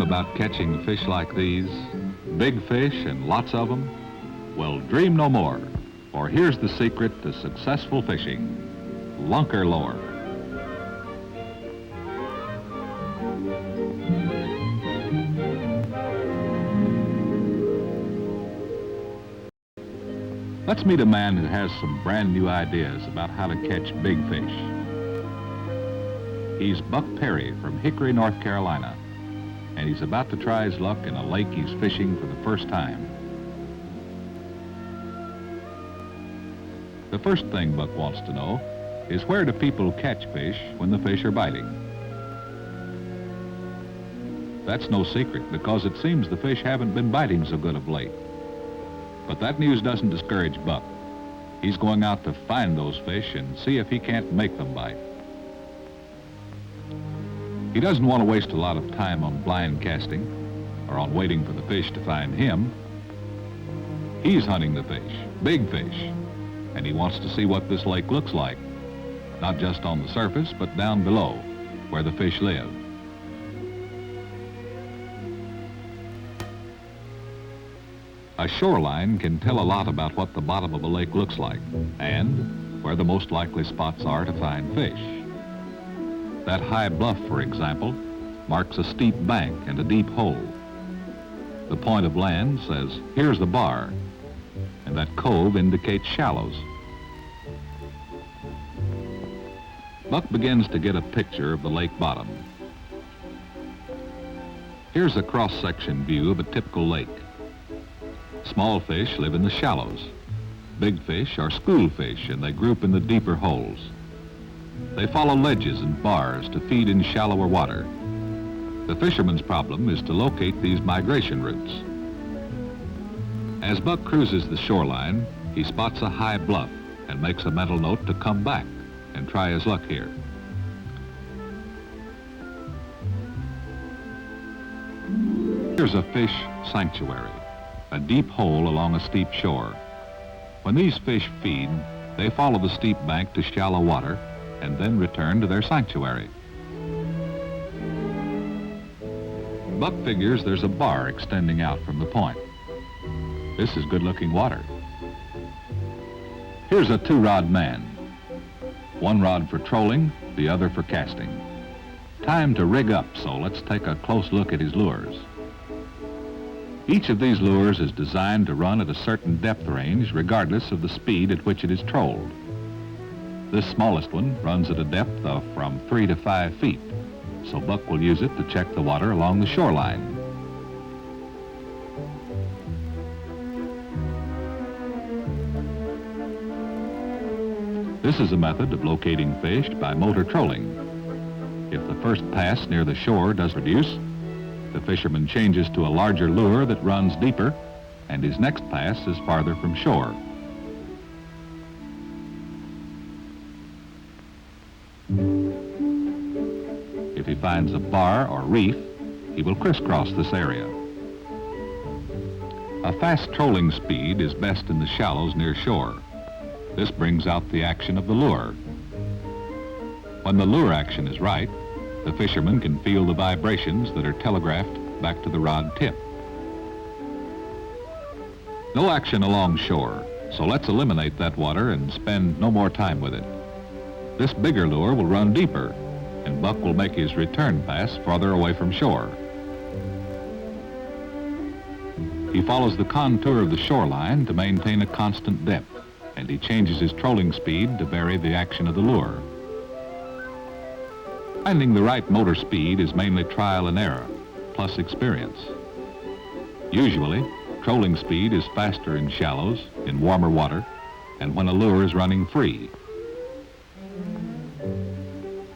About catching fish like these, big fish and lots of them? Well, dream no more, for here's the secret to successful fishing: Lunker lure. Let's meet a man who has some brand new ideas about how to catch big fish. He's Buck Perry from Hickory, North Carolina, and he's about to try his luck in a lake he's fishing for the first time. The first thing Buck wants to know is, where do people catch fish when the fish are biting? That's no secret, because it seems the fish haven't been biting so good of late. But that news doesn't discourage Buck. He's going out to find those fish and see if he can't make them bite. He doesn't want to waste a lot of time on blind casting or on waiting for the fish to find him. He's hunting the fish, big fish, and he wants to see what this lake looks like, not just on the surface, but down below, where the fish live. A shoreline can tell a lot about what the bottom of a lake looks like and where the most likely spots are to find fish. That high bluff, for example, marks a steep bank and a deep hole. The point of land says, here's the bar, and that cove indicates shallows. Buck begins to get a picture of the lake bottom. Here's a cross-section view of a typical lake. Small fish live in the shallows. Big fish are school fish, and they group in the deeper holes. They follow ledges and bars to feed in shallower water. The fisherman's problem is to locate these migration routes. As Buck cruises the shoreline, he spots a high bluff and makes a mental note to come back and try his luck here. Here's a fish sanctuary, a deep hole along a steep shore. When these fish feed, they follow the steep bank to shallow water and then return to their sanctuary. Buck figures there's a bar extending out from the point. This is good-looking water. Here's a two-rod man. One rod for trolling, the other for casting. Time to rig up, so let's take a close look at his lures. Each of these lures is designed to run at a certain depth range regardless of the speed at which it is trolled. This smallest one runs at a depth of from 3 to 5 feet, so Buck will use it to check the water along the shoreline. This is a method of locating fish by motor trolling. If the first pass near the shore does reduce, the fisherman changes to a larger lure that runs deeper, and his next pass is farther from shore. If he finds a bar or reef, he will crisscross this area. A fast trolling speed is best in the shallows near shore. This brings out the action of the lure. When the lure action is right, the fisherman can feel the vibrations that are telegraphed back to the rod tip. No action along shore, so let's eliminate that water and spend no more time with it. This bigger lure will run deeper, and Buck will make his return pass farther away from shore. He follows the contour of the shoreline to maintain a constant depth, and he changes his trolling speed to vary the action of the lure. Finding the right motor speed is mainly trial and error, plus experience. Usually, trolling speed is faster in shallows, in warmer water, and when a lure is running free.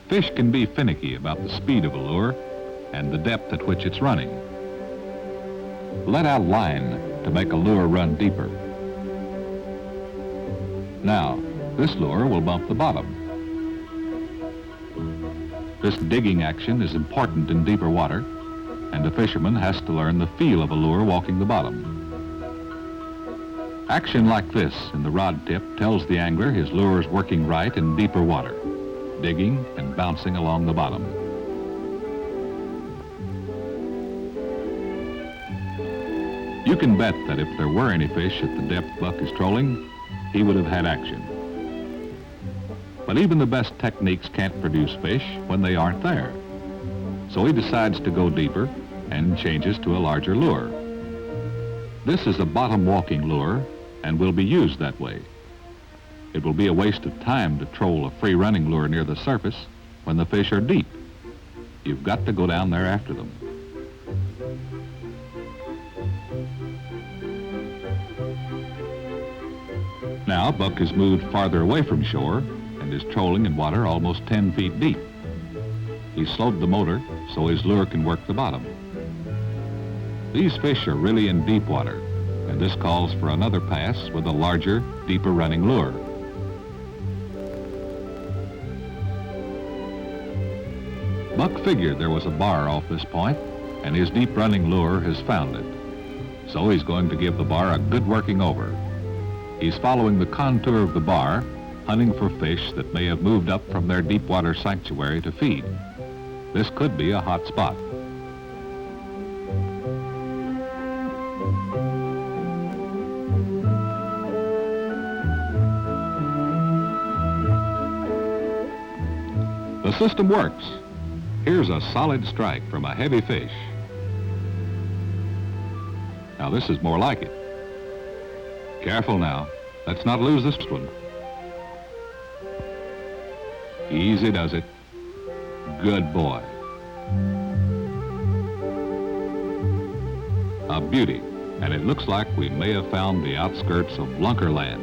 Fish can be finicky about the speed of a lure and the depth at which it's running. Let out line to make a lure run deeper. Now, this lure will bump the bottom. This digging action is important in deeper water, and a fisherman has to learn the feel of a lure walking the bottom. Action like this in the rod tip tells the angler his lure is working right in deeper water, digging and bouncing along the bottom. You can bet that if there were any fish at the depth Buck is trolling, he would have had action. But even the best techniques can't produce fish when they aren't there. So he decides to go deeper and changes to a larger lure. This is a bottom walking lure and will be used that way. It will be a waste of time to troll a free running lure near the surface when the fish are deep. You've got to go down there after them. Now Buck has moved farther away from shore and is trolling in water almost 10 feet deep. He's slowed the motor so his lure can work the bottom. These fish are really in deep water, and this calls for another pass with a larger, deeper running lure. Buck figured there was a bar off this point, and his deep running lure has found it. So he's going to give the bar a good working over. He's following the contour of the bar, hunting for fish that may have moved up from their deep water sanctuary to feed. This could be a hot spot. The system works. Here's a solid strike from a heavy fish. Now this is more like it. Careful now. Let's not lose this one. Easy does it. Good boy. A beauty, and it looks like we may have found the outskirts of Lunker land.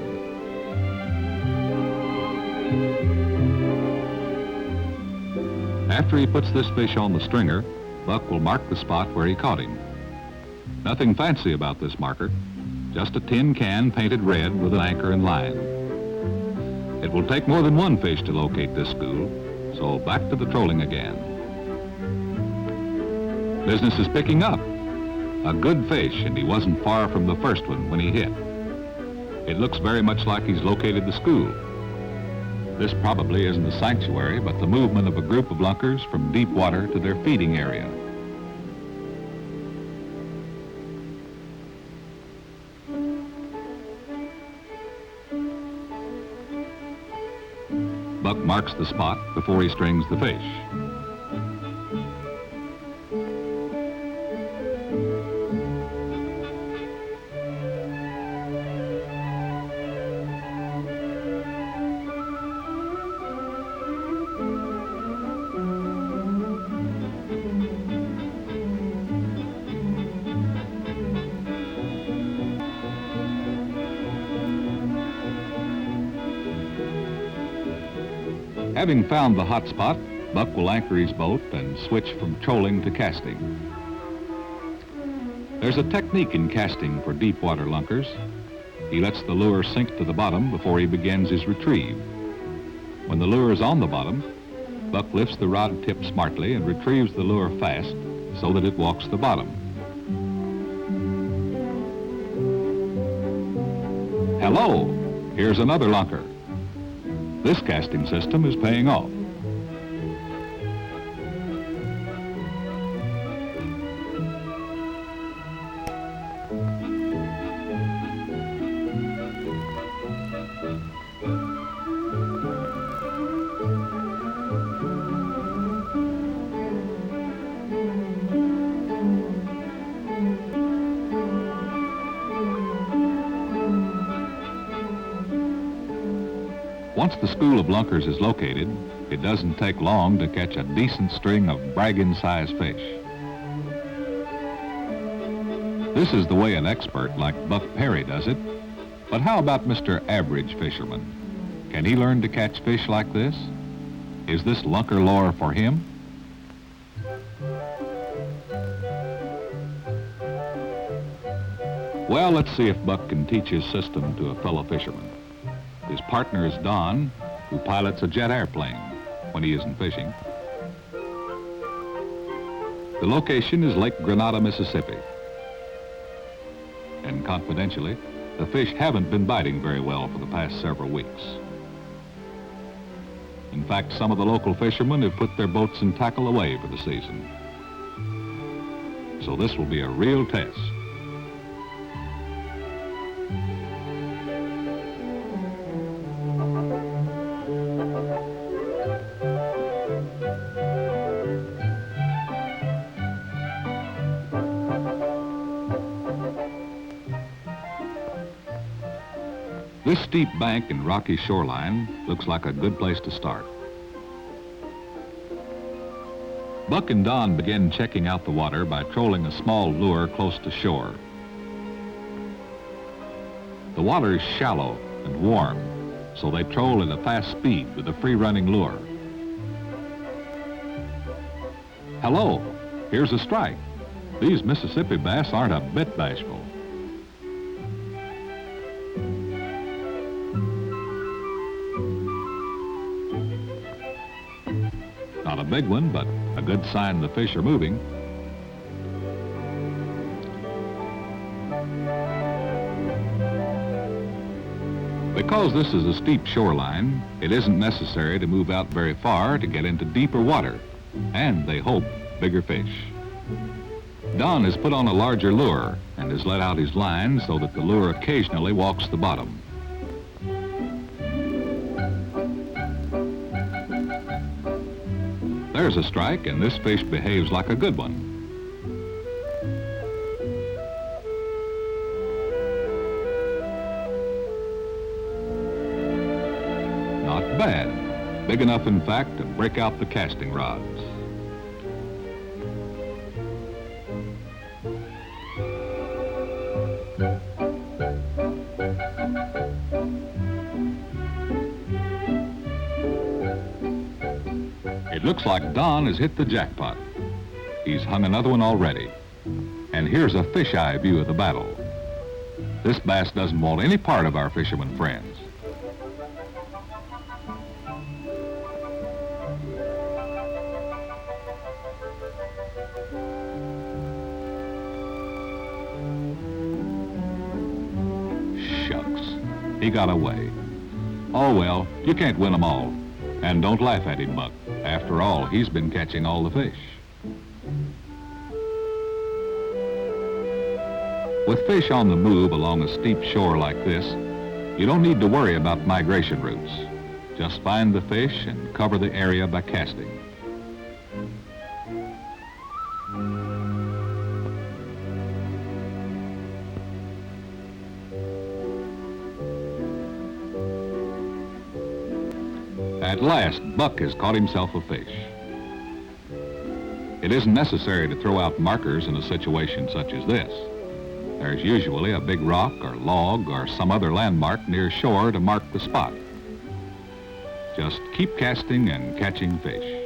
After he puts this fish on the stringer, Buck will mark the spot where he caught him. Nothing fancy about this marker, just a tin can painted red with an anchor and line. It will take more than one fish to locate this school, so back to the trolling again. Business is picking up. A good fish, and he wasn't far from the first one when he hit. It looks very much like he's located the school. This probably isn't a sanctuary, but the movement of a group of lunkers from deep water to their feeding area. Buck marks the spot before he strings the fish. Having found the hot spot, Buck will anchor his boat and switch from trolling to casting. There's a technique in casting for deep water lunkers. He lets the lure sink to the bottom before he begins his retrieve. When the lure is on the bottom, Buck lifts the rod tip smartly and retrieves the lure fast so that it walks the bottom. Hello, here's another lunker. This casting system is paying off. Once the school of lunkers is located, it doesn't take long to catch a decent string of bragging-sized fish. This is the way an expert like Buck Perry does it, but how about Mr. Average Fisherman? Can he learn to catch fish like this? Is this lunker lore for him? Well, let's see if Buck can teach his system to a fellow fisherman. His partner is Don, who pilots a jet airplane when he isn't fishing. The location is Lake Grenada, Mississippi. And confidentially, the fish haven't been biting very well for the past several weeks. In fact, some of the local fishermen have put their boats and tackle away for the season. So this will be a real test. This steep bank and rocky shoreline looks like a good place to start. Buck and Don begin checking out the water by trolling a small lure close to shore. The water is shallow and warm, so they troll at a fast speed with a free-running lure. Hello, here's a strike. These Mississippi bass aren't a bit bashful. Not a big one, but a good sign the fish are moving. Because this is a steep shoreline, it isn't necessary to move out very far to get into deeper water, and they hope bigger fish. Don has put on a larger lure and has let out his line so that the lure occasionally walks the bottom. There's a strike, and this fish behaves like a good one. Not bad. Big enough, in fact, to break out the casting rods. It looks like Don has hit the jackpot. He's hung another one already. And here's a fisheye view of the battle. This bass doesn't want any part of our fishermen friends. Shucks, he got away. Oh well, you can't win them all. And don't laugh at him, Buck. After all, he's been catching all the fish. With fish on the move along a steep shore like this, you don't need to worry about migration routes. Just find the fish and cover the area by casting. At last, Buck has caught himself a fish. It isn't necessary to throw out markers in a situation such as this. There's usually a big rock or log or some other landmark near shore to mark the spot. Just keep casting and catching fish.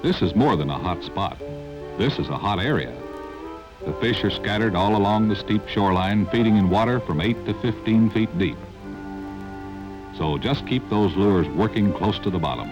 This is more than a hot spot. This is a hot area. The fish are scattered all along the steep shoreline, feeding in water from 8 to 15 feet deep. So just keep those lures working close to the bottom.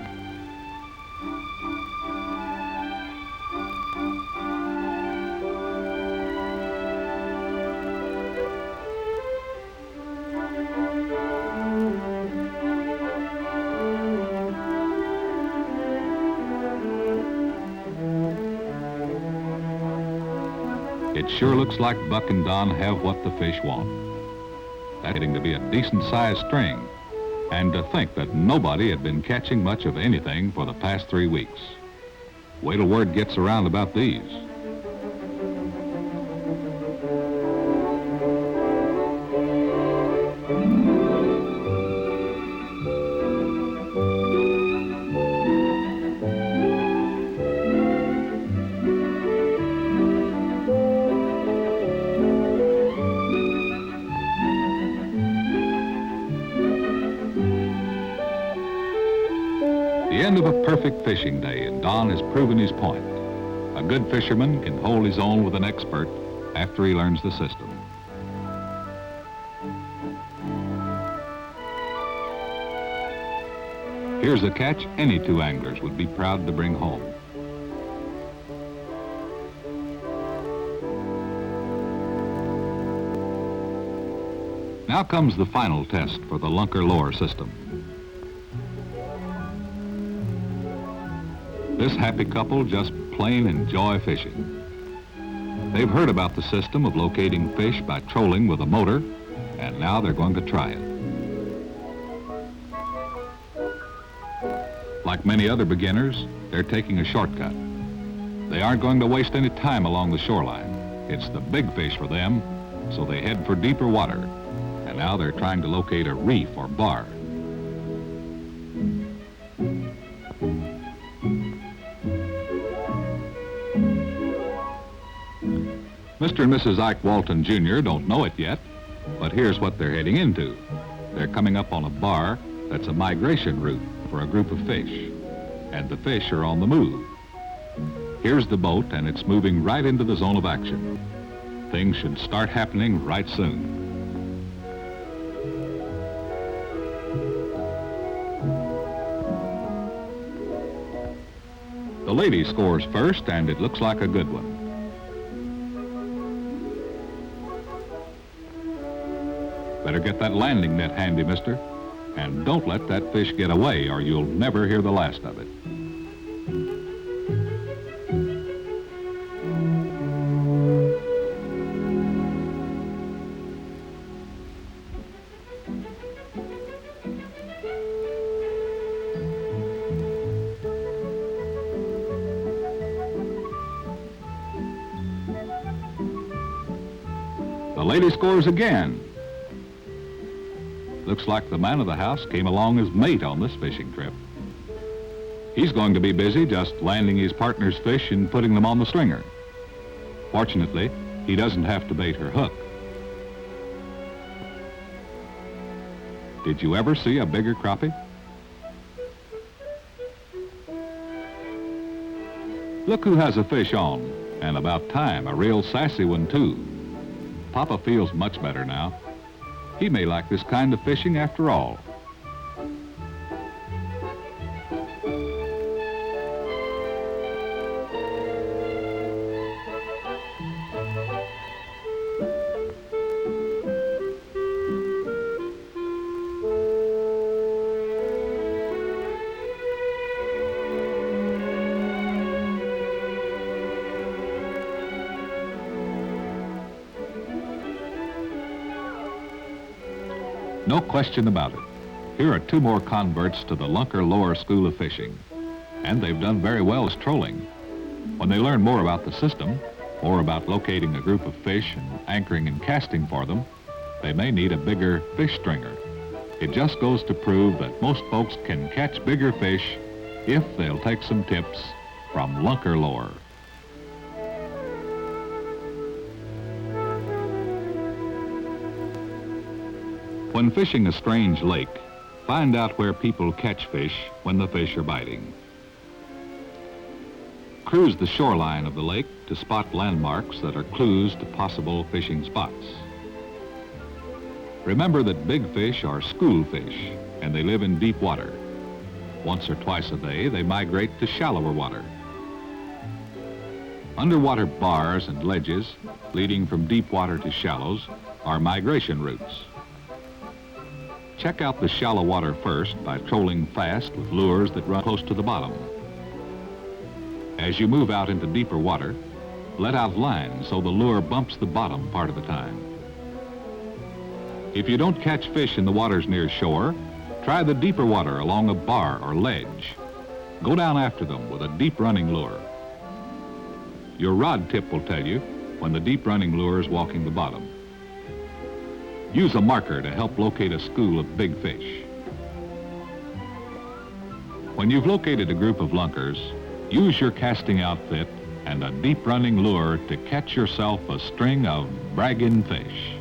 It sure looks like Buck and Don have what the fish want. That's getting to be a decent-sized string. And to think that nobody had been catching much of anything for the past 3 weeks. Wait till word gets around about these. The end of a perfect fishing day, and Don has proven his point. A good fisherman can hold his own with an expert after he learns the system. Here's a catch any two anglers would be proud to bring home. Now comes the final test for the Lunker lure system. This happy couple just plain enjoy fishing. They've heard about the system of locating fish by trolling with a motor, and now they're going to try it. Like many other beginners, they're taking a shortcut. They aren't going to waste any time along the shoreline. It's the big fish for them, so they head for deeper water. And Now they're trying to locate a reef or bar. Mr. and Mrs. Ike Walton Jr. don't know it yet, but here's what they're heading into. They're coming up on a bar that's a migration route for a group of fish, and the fish are on the move. Here's the boat, and it's moving right into the zone of action. Things should start happening right soon. The lady scores first, and it looks like a good one. Better get that landing net handy, mister. And don't let that fish get away, or you'll never hear the last of it. The lady scores again. Looks like the man of the house came along as mate on this fishing trip. He's going to be busy just landing his partner's fish and putting them on the stringer. Fortunately, he doesn't have to bait her hook. Did you ever see a bigger crappie? Look who has a fish on, and about time, a real sassy one too. Papa feels much better now. He may like this kind of fishing after all. No question about it. Here are two more converts to the Lunker Lower School of Fishing, and they've done very well as trolling. When they learn more about the system, more about locating a group of fish and anchoring and casting for them, they may need a bigger fish stringer. It just goes to prove that most folks can catch bigger fish if they'll take some tips from Lunker Lower. When fishing a strange lake, find out where people catch fish when the fish are biting. Cruise the shoreline of the lake to spot landmarks that are clues to possible fishing spots. Remember that big fish are school fish, and they live in deep water. Once or twice a day, they migrate to shallower water. Underwater bars and ledges leading from deep water to shallows are migration routes. Check out the shallow water first by trolling fast with lures that run close to the bottom. As you move out into deeper water, let out lines so the lure bumps the bottom part of the time. If you don't catch fish in the waters near shore, try the deeper water along a bar or ledge. Go down after them with a deep running lure. Your rod tip will tell you when the deep running lure is walking the bottom. Use a marker to help locate a school of big fish. When you've located a group of lunkers, use your casting outfit and a deep running lure to catch yourself a string of bragging fish.